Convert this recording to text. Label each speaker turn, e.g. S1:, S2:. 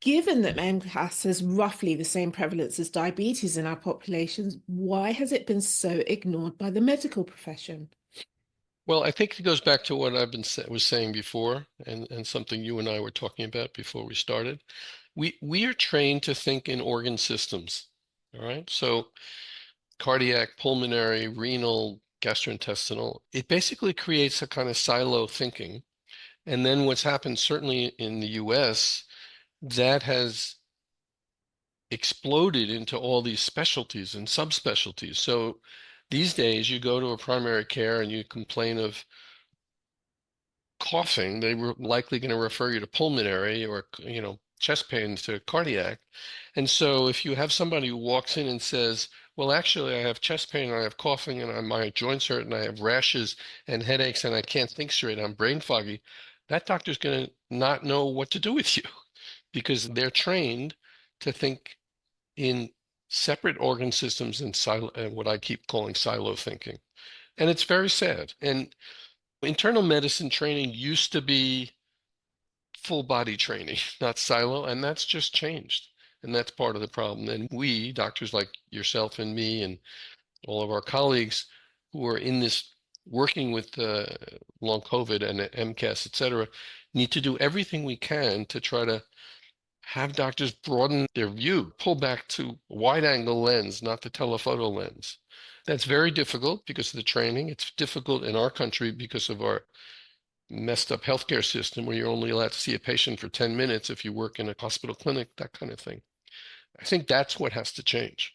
S1: Given that mcas has roughly the same prevalence as diabetes in our populations, why has it been so ignored by the medical profession?
S2: Well, I think it goes back to what was saying before, and something you and I were talking about before we started. We are trained to think in organ systems. All right. So cardiac, pulmonary, renal, gastrointestinal, it basically creates a kind of silo thinking. And then what's happened, certainly in the US, that has exploded into all these specialties and subspecialties. So these days, you go to a primary care and you complain of coughing, they were likely going to refer you to pulmonary or, chest pain to cardiac. And so if you have somebody who walks in and says, well, actually, I have chest pain, I have coughing, and my joints hurt, and I have rashes and headaches, and I can't think straight, I'm brain foggy, that doctor's going to not know what to do with you because they're trained to think in separate organ systems and what I keep calling silo thinking. And it's very sad. And internal medicine training used to be full body training, not silo, and that's just changed. And that's part of the problem. And we, doctors like yourself and me and all of our colleagues who are in this working with long COVID and MCAS, et cetera, need to do everything we can to try to have doctors broaden their view, pull back to wide angle lens, not the telephoto lens. That's very difficult because of the training. It's difficult in our country because of our messed up healthcare system where you're only allowed to see a patient for 10 minutes if you work in a hospital clinic, that kind of thing. I think that's what has to change.